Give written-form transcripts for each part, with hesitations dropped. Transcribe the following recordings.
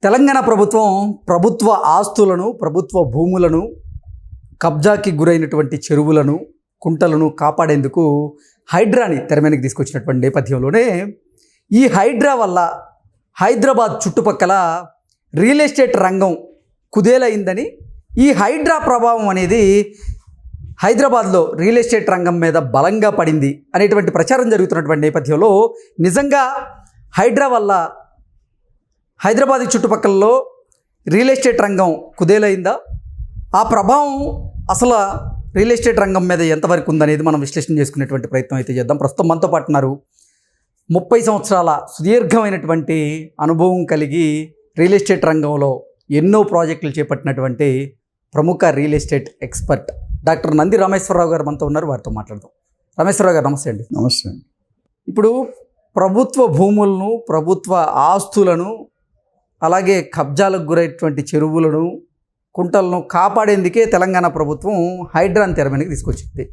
తెలంగాణ ప్రభుత్వం ప్రభుత్వ ఆస్తులను, ప్రభుత్వ భూములను, కబ్జాకి గురైనటువంటి చెరువులను, కుంటలను కాపాడేందుకు హైడ్రాని తెర మీదకి తీసుకొచ్చినటువంటి నేపథ్యంలోనే ఈ హైడ్రా వల్ల హైదరాబాద్ చుట్టుపక్కల రియల్ ఎస్టేట్ రంగం కుదేలైందని, ఈ హైడ్రా ప్రభావం అనేది హైదరాబాద్లో రియల్ ఎస్టేట్ రంగం మీద బలంగా పడింది అనేటువంటి ప్రచారం జరుగుతున్నటువంటి నేపథ్యంలో నిజంగా హైడ్రా వల్ల హైదరాబాద్ చుట్టుపక్కలలో రియల్ ఎస్టేట్ రంగం కుదేలైందా, ఆ ప్రభావం అసలు రియల్ ఎస్టేట్ రంగం మీద ఎంతవరకు ఉందనేది మనం విశ్లేషణ చేసుకునేటువంటి ప్రయత్నం అయితే చేద్దాం. ప్రస్తుతం మనతో పాటు ఉన్నారు 30 సంవత్సరాల సుదీర్ఘమైనటువంటి అనుభవం కలిగి రియల్ ఎస్టేట్ రంగంలో ఎన్నో ప్రాజెక్టులు చేపట్టినటువంటి ప్రముఖ real estate expert doctor Nandi Rameshwar Rao గారు మనతో ఉన్నారు. వారితో మాట్లాడదాం. రామేశ్వరరావు గారు నమస్తే అండి. నమస్తే. ఇప్పుడు ప్రభుత్వ భూములను, ప్రభుత్వ ఆస్తులను, అలాగే కబ్జాలకు గురైనటువంటి చెరువులను, కుంటలను కాపాడేందుకే తెలంగాణ ప్రభుత్వం హైడ్రాని తెర మీదకి తీసుకొచ్చింది.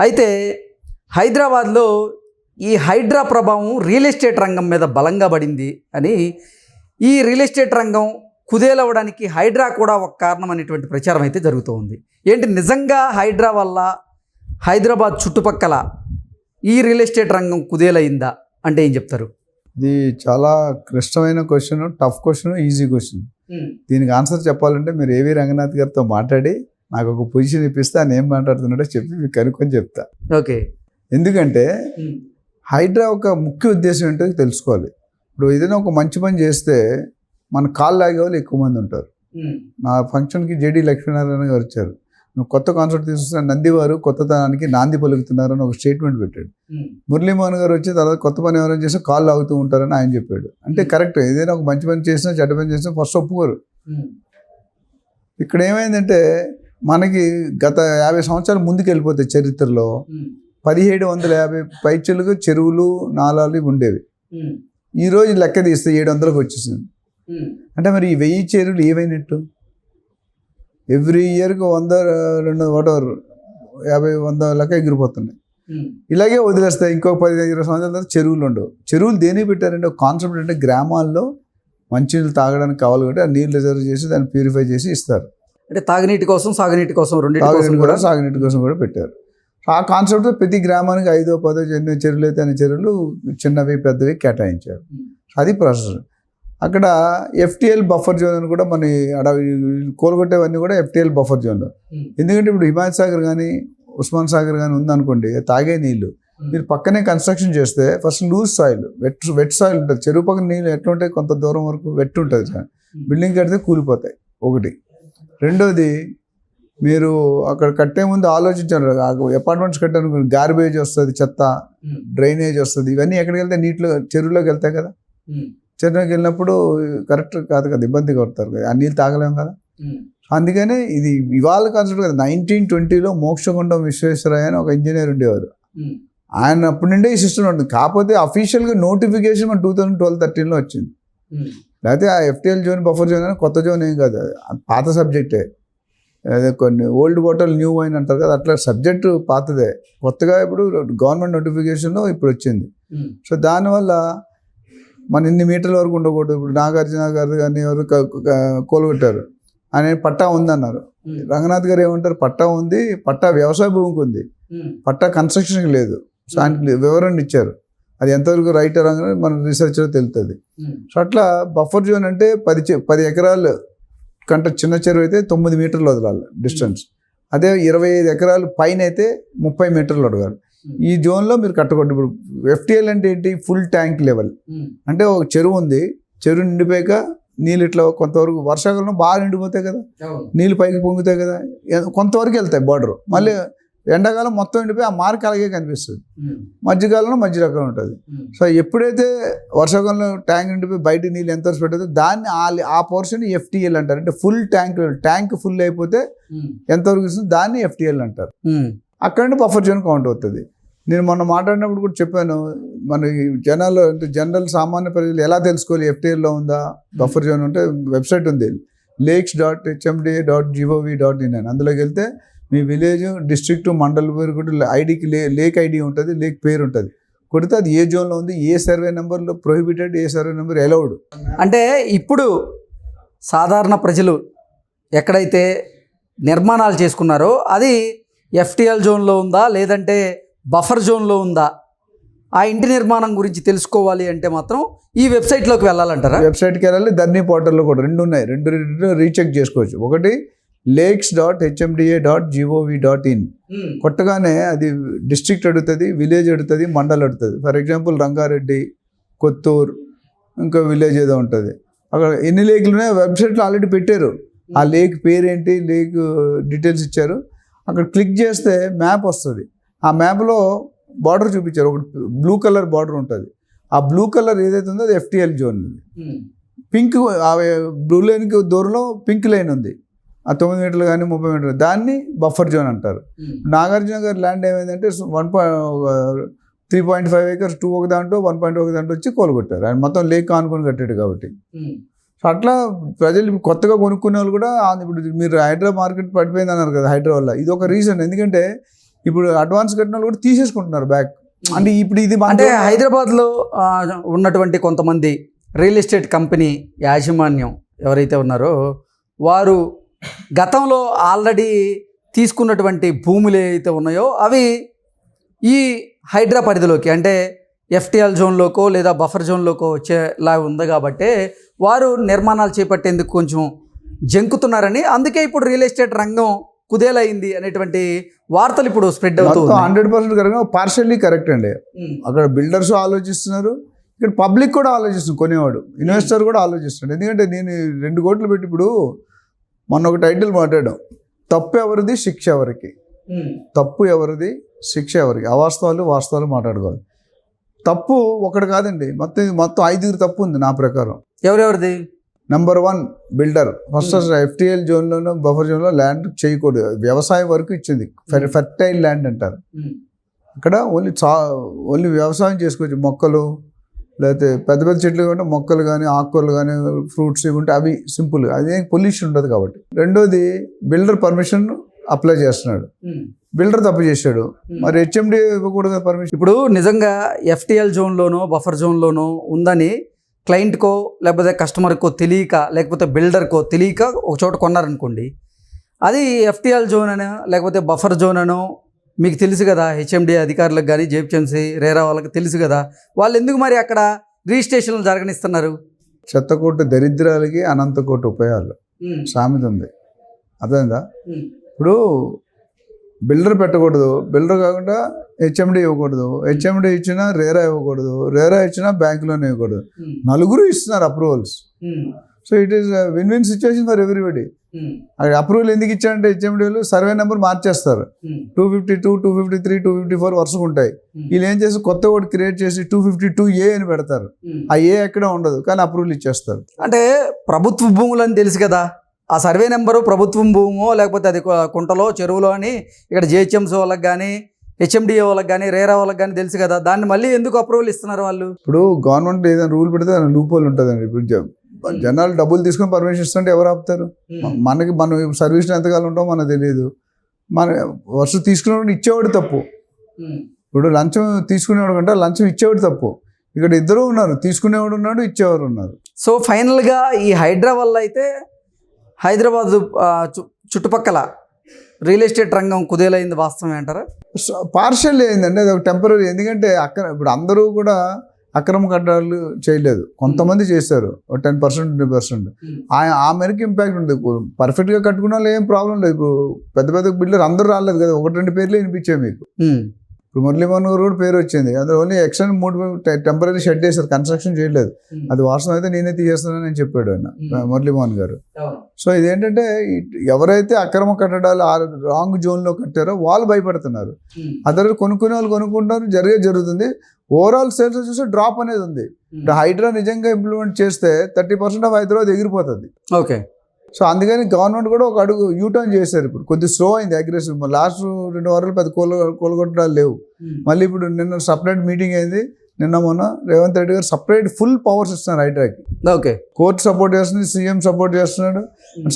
అయితే హైదరాబాద్లో ఈ హైడ్రా ప్రభావం రియల్ ఎస్టేట్ రంగం మీద బలంగా పడింది అని, ఈ రియల్ ఎస్టేట్ రంగం కుదేలవడానికి హైడ్రా కూడా ఒక కారణం అనేటువంటి ప్రచారం అయితే జరుగుతూ ఉంది. ఏంటి నిజంగా హైడ్రా వల్ల హైదరాబాద్ చుట్టుపక్కల ఈ రియల్ ఎస్టేట్ రంగం కుదేలైందా అంటే ఏం చెప్తారు? ఇది చాలా క్లిష్టమైన question, tough question, easy question. దీనికి ఆన్సర్ చెప్పాలంటే మీరు ఏవి రంగనాథ్ గారితో మాట్లాడి నాకు ఒక పొజిషన్ ఇప్పిస్తే ఆయన ఏం మాట్లాడుతున్నాడో చెప్పి మీకు కనుక్కొని చెప్తా. ఓకే. ఎందుకంటే హైడ్రా ఒక ముఖ్య ఉద్దేశం ఏంటో తెలుసుకోవాలి. ఇప్పుడు ఏదైనా ఒక మంచి పని చేస్తే మన కాళ్ళు లాగే వాళ్ళు ఎక్కువ మంది ఉంటారు. నా ఫంక్షన్కి జేడి లక్ష్మీనారాయణ గారు వచ్చారు. నువ్వు కొత్త కాన్సెప్ట్ తీసుకొస్తున్న నందివారు కొత్తతనానికి నాంది పలుకుతున్నారు అని ఒక స్టేట్మెంట్ పెట్టాడు. మురళీమోహన్ గారు వచ్చిన తర్వాత కొత్త పని ఎవరైనా చేస్తే కాళ్ళు ఆగుతూ ఉంటారని ఆయన చెప్పాడు. అంటే కరెక్ట్, ఏదైనా ఒక మంచి పని చేసినా చెడ్డ పని చేసినా ఫస్ట్ ఒప్పుకోరు. ఇక్కడ ఏమైందంటే మనకి గత 50 సంవత్సరాలు ముందుకు వెళ్ళిపోతే చరిత్రలో 1750 పైచలుగా చెరువులు, నాలాలు ఉండేవి. ఈరోజు లెక్క తీస్తే 700కి వచ్చేసింది. అంటే మరి ఈ 1000 చెరువులు ఏమైనట్టు? ఎవ్రీ ఇయర్కి 100, 200, వాటెవర్ 50, 100 లెక్క ఎగిరిపోతున్నాయి. ఇలాగే వదిలేస్తాయి. ఇంకో 10-20 సంవత్సరాల తర్వాత చెరువులు ఉండవు. చెరువులు దేనికి పెట్టారంటే ఒక కాన్సెప్ట్ అంటే గ్రామాల్లో మంచినీళ్ళు తాగడానికి కావాలి కాబట్టి ఆ నీళ్ళు రిజర్వ్ చేసి దాన్ని ప్యూరిఫై చేసి ఇస్తారు. అంటే తాగునీటి కోసం, సాగునీటి కోసం, సాగునీటి కోసం కూడా పెట్టారు. ఆ కాన్సెప్ట్ ప్రతి గ్రామానికి 5-10 ఎన్ని చెరువులు అయితే అన్ని చెరువులు చిన్నవి పెద్దవి కేటాయించారు. అది ప్రాసెస్. అక్కడ FTL బఫర్ జోన్ అని కూడా మన కోలుగొట్టేవన్నీ కూడా FTL బఫర్ జోన్లో. ఎందుకంటే ఇప్పుడు హిమాయత్ సాగర్ కానీ ఉస్మాన్ సాగర్ కానీ ఉందనుకోండి, తాగే నీళ్ళు మీరు పక్కనే కన్స్ట్రక్షన్ చేస్తే first loose soil, wet soil ఉంటుంది. చెరువు పక్కన నీళ్ళు ఎట్లా ఉంటాయి, కొంత దూరం వరకు వెట్ ఉంటుంది. బిల్డింగ్ కడితే కూలిపోతాయి ఒకటి. రెండోది, మీరు అక్కడ కట్టే ముందు ఆలోచించారు. అపార్ట్మెంట్స్ కట్టాను, గార్బేజ్ వస్తుంది, చెత్త, డ్రైనేజ్ వస్తుంది. ఇవన్నీ ఎక్కడికి వెళ్తే నీటిలో చెరువులోకి వెళ్తాయి కదా. చెరువులోకి వెళ్ళినప్పుడు కరెక్ట్ కాదు కదా, ఇబ్బంది కొడతారు కదా, ఆ నీళ్ళు తాగలేము కదా. అందుకనే ఇది ఇవాళ కాన్సెప్ట్ కదా. 1920లో మోక్షగుండం విశ్వేశ్వరయ్య అని ఒక ఇంజనీర్ ఉండేవారు. ఆయన అప్పటి నుండే ఈ సిస్టమ్ ఉంటుంది. కాకపోతే అఫీషియల్గా నోటిఫికేషన్ 2012-13లో వచ్చింది. లేకపోతే ఆ FTL జోన్, బఫర్ జోన్ అని కొత్త జోన్ ఏం కాదు, పాత సబ్జెక్టే. అదే కొన్ని ఓల్డ్ బాటిల్ న్యూ వైన్ అంటారు కదా, అట్లా సబ్జెక్టు పాతదే. కొత్తగా ఇప్పుడు గవర్నమెంట్ నోటిఫికేషన్లో ఇప్పుడు వచ్చింది. సో దానివల్ల మన ఇన్ని మీటర్ల వరకు ఉండకూడదు. ఇప్పుడు నాగార్జున గారు కానీ ఎవరు కోలుగొట్టారు, ఆయన పట్టా ఉందన్నారు. రంగనాథ్ గారు ఏమంటారు, పట్టా ఉంది, పట్టా వ్యవసాయ భూమికి ఉంది, పట్టా కన్స్ట్రక్షన్కి లేదు. సో ఆయనకి వివరణ ఇచ్చారు. అది ఎంతవరకు రైట్ అనేది మన రీసెర్చ్లో తెలుస్తుంది. సో అట్లా బఫర్ జోన్ అంటే 10 ఎకరాలు కంటే చిన్న చెరువు అయితే 9 మీటర్లు వదలాలి డిస్టెన్స్. అదే 25 ఎకరాలు పైన అయితే 30 మీటర్లు అడగాలి. ఈ జోన్లో మీరు కట్టకూడదు. ఇప్పుడు FTL అంటే ఏంటి, ఫుల్ ట్యాంక్ లెవెల్. అంటే ఒక చెరువు ఉంది, చెరువు నిండిపోయాక నీళ్ళు ఇట్లా కొంతవరకు, వర్షాకాలంలో బాగా నిండిపోతాయి కదా, నీళ్ళు పైకి పొంగుతాయి కదా, కొంతవరకు వెళ్తాయి బార్డర్. మళ్ళీ ఎండాకాలం మొత్తం ఎండిపోయి ఆ మార్క్ అలాగే కనిపిస్తుంది. మధ్యకాలంలో మధ్య రకం ఉంటుంది. సో ఎప్పుడైతే వర్షాకాలంలో ట్యాంక్ నిండిపోయి బయట నీళ్ళు ఎంత పెట్టదో దాన్ని ఆ పోర్షన్ FTL అంటారు. అంటే ఫుల్ ట్యాంక్ ఫుల్ అయిపోతే ఎంతవరకు ఇస్తుంది దాన్ని FTL అంటారు. అక్కడ నుండి బఫర్ జోన్ కౌంట్ అవుతుంది. నేను మొన్న మాట్లాడినప్పుడు కూడా చెప్పాను, మన జనాలు అంటే జనరల్ సామాన్య ప్రజలు ఎలా తెలుసుకోవాలి FTLలో ఉందా బఫర్ జోన్ అంటే వెబ్సైట్ ఉంది, lakes.hmda.gov.in అని. అందులోకి వెళ్తే మీ విలేజ్, డిస్ట్రిక్ట్, మండల్ పేరు కూడా ఐడికి లేక్ ఐడి ఉంటుంది, లేక్ పేరు ఉంటుంది. కొడితే అది ఏ జోన్లో ఉంది, ఏ సర్వే నెంబర్లో ప్రొహిబిటెడ్, ఏ సర్వే నెంబర్ అలౌడ్. అంటే ఇప్పుడు సాధారణ ప్రజలు ఎక్కడైతే నిర్మాణాలు చేసుకున్నారో అది ఎఫ్టీఎల్ జోన్లో ఉందా లేదంటే బఫర్ జోన్లో ఉందా, ఆ ఇంటి నిర్మాణం గురించి తెలుసుకోవాలి అంటే మాత్రం ఈ వెబ్సైట్లోకి వెళ్ళాలంటారా? వెబ్సైట్కి వెళ్ళాలి, ధర్నీ పోర్టల్లో కూడా రెండు ఉన్నాయి, రెండు రీచెక్ చేసుకోవచ్చు. ఒకటి lakes.hmda.gov.in కొట్టగానే అది డిస్ట్రిక్ట్ అడుగుతుంది, విలేజ్ అడుగుతుంది, మండల్ అడుగుతుంది. ఫర్ ఎగ్జాంపుల్ రంగారెడ్డి, కొత్తూరు, ఇంకా విలేజ్ ఏదో ఉంటుంది. అక్కడ ఎన్ని లేక్లు ఉన్నాయో వెబ్సైట్లో ఆల్రెడీ పెట్టారు. ఆ లేక్ పేరేంటి, లేక్ డీటెయిల్స్ ఇచ్చారు. అక్కడ క్లిక్ చేస్తే మ్యాప్ వస్తుంది. ఆ మ్యాప్లో బార్డర్ చూపించారు, ఒకటి బ్లూ కలర్ బార్డర్ ఉంటుంది. ఆ బ్లూ కలర్ ఏదైతే ఉందో అది ఎఫ్టీఎల్ జోన్. పింక్ ఆ బ్లూ లైన్కి దూరంలో పింక్ లైన్ ఉంది, ఆ 9 మీటర్లు కానీ 30 మీటర్లు, దాన్ని బఫర్ జోన్ అంటారు. నాగార్జున గారి ల్యాండ్ ఏమైందంటే 3.5 acres 2 ఒక దాంట్లో 1.1 దాంట్లో వచ్చి కోలుకొట్టారు. ఆయన మొత్తం లేక్ ఆనుకొని కట్టాడు కాబట్టి. సో అట్లా ప్రజలు కొత్తగా కొనుక్కునే వాళ్ళు కూడా ఇప్పుడు మీరు హైదరాబాద్ మార్కెట్ పడిపోయింది అన్నారు కదా, హైదరాబాద్ వల్ల ఇది ఒక రీజన్. ఎందుకంటే ఇప్పుడు అడ్వాన్స్ కట్టిన వాళ్ళు కూడా తీసేసుకుంటున్నారు బ్యాక్. అంటే ఇప్పుడు ఇది అంటే హైదరాబాద్లో ఉన్నటువంటి కొంతమంది రియల్ ఎస్టేట్ కంపెనీ యాజమాన్యం ఎవరైతే ఉన్నారో వారు గతంలో ఆల్రెడీ తీసుకున్నటువంటి భూములు ఏవైతే ఉన్నాయో అవి ఈ హైడ్రా పరిధిలోకి అంటే ఎఫ్టీఎల్ జోన్లోకో లేదా బఫర్ జోన్లోకో వచ్చేలా ఉంది కాబట్టి వారు నిర్మాణాలు చేపట్టేందుకు కొంచెం జంకుతున్నారని, అందుకే ఇప్పుడు రియల్ ఎస్టేట్ రంగం కుదేలైంది అనేటువంటి వార్తలు ఇప్పుడు స్ప్రెడ్ అవుతుంది. 100% కరెక్ట్, పార్షియల్లీ కరెక్ట్ అండి. అక్కడ బిల్డర్స్ ఆలోచిస్తున్నారు, ఇక్కడ పబ్లిక్ కూడా ఆలోచిస్తుంది, కొనేవాడు ఇన్వెస్టర్ కూడా ఆలోచిస్తున్నాడు. ఎందుకంటే నేను 2 కోట్లు పెట్టి ఇప్పుడు మొన్న ఒక టైటిల్ మాట్లాడాం, తప్పు ఎవరిది శిక్ష ఎవరికి, తప్పు ఎవరిది శిక్ష ఎవరికి, అవాస్తవాలు వాస్తవాలు మాట్లాడుకోవాలి. తప్పు ఒకటి కాదండి, మొత్తం 5 తప్పు ఉంది నా ప్రకారం. ఎవరెవరిది? Number 1 builder. ఫస్ట్ ఎఫ్టీఎల్ జోన్లోనూ బఫర్ జోన్లో ల్యాండ్ చేయకూడదు, వ్యవసాయం వరకు ఇచ్చింది, ఫెర్టైల్ ల్యాండ్ అంటారు. అక్కడ ఓన్లీ వ్యవసాయం చేసుకోవచ్చు, మొక్కలు లేకపోతే పెద్ద పెద్ద చెట్లు ఉంటే మొక్కలు కానీ ఆకుకూరలు కానీ ఫ్రూట్స్ ఇవి ఉంటే అవి సింపుల్, అదేం పొల్యూషన్ ఉండదు కాబట్టి. రెండోది బిల్డర్ పర్మిషన్ అప్లై చేస్తున్నాడు, బిల్డర్ తప్పు చేశాడు, మరి హెచ్ఎండి ఇవ్వకూడదు పర్మిషన్. ఇప్పుడు నిజంగా ఎఫ్టీఎల్ జోన్లోనో బఫర్ జోన్లోనో ఉందని క్లయింట్కో లేకపోతే కస్టమర్కో తెలియక లేకపోతే బిల్డర్కో తెలియక ఒక చోట కొన్నారనుకోండి, అది ఎఫ్టీఎల్ జోన్ అనో లేకపోతే బఫర్ జోన్ అనో మీకు తెలుసు కదా, హెచ్ఎండి అధికారులకు కానీ జేహెచ్ఎంసీ రేరా వాళ్ళకి తెలుసు కదా, వాళ్ళు ఎందుకు మరి అక్కడ రిజిస్ట్రేషన్లు జరగనిస్తున్నారు? చెత్తకోట దరిద్రాలకి అనంతకోట ఉపాయాలు సామెత ఉంది, అర్థమైందా? ఇప్పుడు బిల్డర్ పెట్టకూడదు, బిల్డర్ కాకుండా హెచ్ఎండి ఇవ్వకూడదు, హెచ్ఎండి ఇచ్చినా రేరా ఇవ్వకూడదు, రేరా ఇచ్చినా బ్యాంకులోనే ఇవ్వకూడదు, నలుగురు ఇస్తున్నారు approvals. So it is win win situation for everybody. అక్కడ అప్రూవల్ ఎందుకు ఇచ్చారంటే హెచ్ఎండిలు సర్వే నెంబర్ మార్చేస్తారు, 252, 253, 254 వరుసగా ఉంటాయి. వీళ్ళు ఏం చేసి కొత్త ఒకటి క్రియేట్ చేసి 252A అని పెడతారు, ఆ ఏ ఎక్కడ ఉండదు కానీ అప్రూవల్ ఇచ్చేస్తారు. అంటే ప్రభుత్వ భూములు అని తెలుసు కదా, ఆ సర్వే నెంబరు ప్రభుత్వం భూమో లేకపోతే అది కుంటలో చెరువులో అని ఇక్కడ జేహెచ్ఎంసీ వాళ్ళకి కానీ హెచ్ఎండిఏ వాళ్ళకి కానీ రేరా వాళ్ళకి కానీ తెలుసు కదా, దాన్ని మళ్ళీ ఎందుకు అప్రూవల్ ఇస్తున్నారు వాళ్ళు? ఇప్పుడు గవర్నమెంట్ ఏదైనా రూల్ పెడితే దాని లూప్ హోల్ ఉంటుందండి. ఇప్పుడు జనాలు డబ్బులు తీసుకొని పర్మిషన్ ఇస్తుంటే ఎవరు ఆపుతారు? మనం సర్వీస్లో ఎంతకాలం ఉంటామో మనకు తెలియదు. మన వర్షం తీసుకునేవాడు ఇచ్చేవాడు తప్పు. ఇప్పుడు లంచం తీసుకునేవాడు కంటే లంచం ఇచ్చేవాడు తప్పు. ఇక్కడ ఇద్దరు ఉన్నారు, తీసుకునేవాడు ఉన్నాడు, ఇచ్చేవారు ఉన్నారు. సో ఫైనల్గా ఈ హైడ్రా వల్ల అయితే హైదరాబాద్ చుట్టుపక్కల రియల్ ఎస్టేట్ రంగం కుదేలైంది వాస్తవమే అంటారా? పార్షియల్ అయిందండి, అది ఒక టెంపరీ. ఎందుకంటే ఇప్పుడు అందరూ కూడా అక్రమ కట్టడాలు చేయలేదు, కొంతమంది చేశారు, 10%, 20%. ఆ మేరకు ఇంపాక్ట్ ఉంది. పర్ఫెక్ట్గా కట్టుకున్న వాళ్ళు ఏం ప్రాబ్లం లేదు. ఇప్పుడు పెద్ద పెద్ద బిల్డర్ అందరూ రాలేదు కదా, 1-2 పేర్లే వినిపించాయి మీకు. ఇప్పుడు మురళీమోహన్ గారు కూడా పేరు వచ్చింది, అందులో ఓన్లీ ఎక్స్టెండ్ 3 టెంపరీ షెడ్ చేశారు, కన్స్ట్రక్షన్ చేయలేదు. అది వాస్తవం అయితే నేనే తీసేస్తున్నానని చెప్పాడు ఆయన, మురళీమోహన్ గారు. సో ఇదేంటంటే ఎవరైతే అక్రమ కట్టడాలు రాంగ్ జోన్లో కట్టారో వాళ్ళు భయపడుతున్నారు, అదర్ కొనుక్కునే వాళ్ళు కొనుక్కుంటారు, జరుగుతుంది. ఓవరాల్ సేల్స్ చూస్తే డ్రాప్ అనేది ఉంది. ఇప్పుడు హైడ్రా నిజంగా ఇంప్లిమెంట్ చేస్తే 30% ఆఫ్ హైదరాబాద్ ఎగిరిపోతుంది. ఓకే. సో అందుకని గవర్నమెంట్ కూడా ఒక అడుగు యూటర్న్ చేశారు. ఇప్పుడు కొద్దిగా స్లో అయింది అగ్రెసివ్. లాస్ట్ 2 వారాలు పెద్ద కోలుగొట్టడాలు లేవు. మళ్ళీ ఇప్పుడు నిన్న సపరేట్ మీటింగ్ అయింది, మొన్న రేవంత్ రెడ్డి గారు సపరేట్ ఫుల్ పవర్స్ ఇస్తున్నారు హైడ్రాకి. ఓకే. కోర్టు సపోర్ట్ చేస్తుంది, సీఎం సపోర్ట్ చేస్తున్నాడు,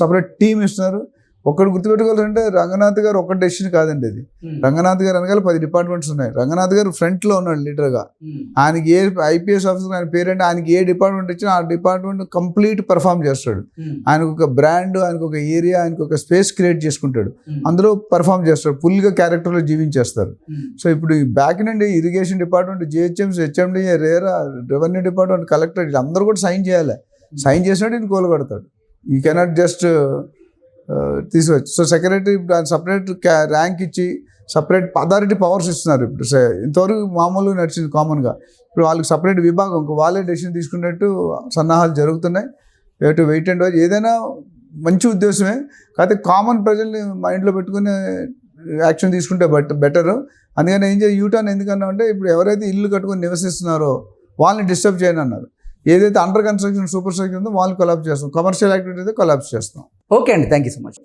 సపరేట్ టీమ్ ఇస్తున్నారు. ఒక్కడు గుర్తుపెట్టుకోవాలంటే రంగనాథ్ గారు ఒక్క డెసిషన్ కాదండి అది. రంగనాథ్ గారు అనగానే 10 డిపార్ట్మెంట్స్ ఉన్నాయి. రంగనాథ్ గారు ఫ్రంట్లో ఉన్నాడు లీడర్గా. ఆయనకి ఏ ఐపీఎస్ ఆఫీసర్ ఆయన పేరేంటి, ఆయనకి ఏ డిపార్ట్మెంట్ ఇచ్చినా ఆ డిపార్ట్మెంట్ కంప్లీట్ పర్ఫామ్ చేస్తాడు. ఆయనకు ఒక బ్రాండ్, ఆయనకు ఒక ఏరియా, ఆయనకు ఒక స్పేస్ క్రియేట్ చేసుకుంటాడు. అందులో పర్ఫామ్ చేస్తాడు, ఫుల్గా క్యారెక్టర్లో జీవించేస్తారు. సో ఇప్పుడు ఈ బ్యాక్ నుండి irrigation department, GHMC, HMDA, RERA, revenue department, collector, అందరూ కూడా సైన్ చేయాలి. సైన్ చేసినట్టు ఈయన కోలుకొడతాడు. యూ కెనాట్ జస్ట్ తీసుకోవచ్చు. సో సెక్రటరీ సపరేట్ ర్యాంక్ ఇచ్చి సపరేట్ అథారిటీ పవర్స్ ఇస్తున్నారు. ఇప్పుడు ఇంతవరకు మామూలుగా నడిచింది కామన్గా. ఇప్పుడు వాళ్ళకి సపరేట్ విభాగం, వాళ్ళే డెసిషన్ తీసుకున్నట్టు సన్నాహాలు జరుగుతున్నాయి. To wait and watch. ఏదైనా మంచి ఉద్దేశమే, కాకపోతే కామన్ ప్రజల్ని మైండ్లో పెట్టుకుని యాక్షన్ తీసుకుంటే బెటర్. అందుకని ఏం చేయాలి, యూటర్న్ ఎందుకన్నా అంటే ఇప్పుడు ఎవరైతే ఇల్లు కట్టుకొని నివసిస్తున్నారో వాళ్ళని డిస్టర్బ్ చేయను అన్నారు. ఏదైతే అండర్ కన్స్ట్రక్షన్, సూపర్ స్ట్రక్చర్ ఉందో వాళ్ళని కొలాప్స్ చేస్తాం, కమర్షియల్ యాక్టివిటీ అయితే కొలాప్స్ చేస్తాం. ఓకే అండి, థ్యాంక్ యూ సో మచ్.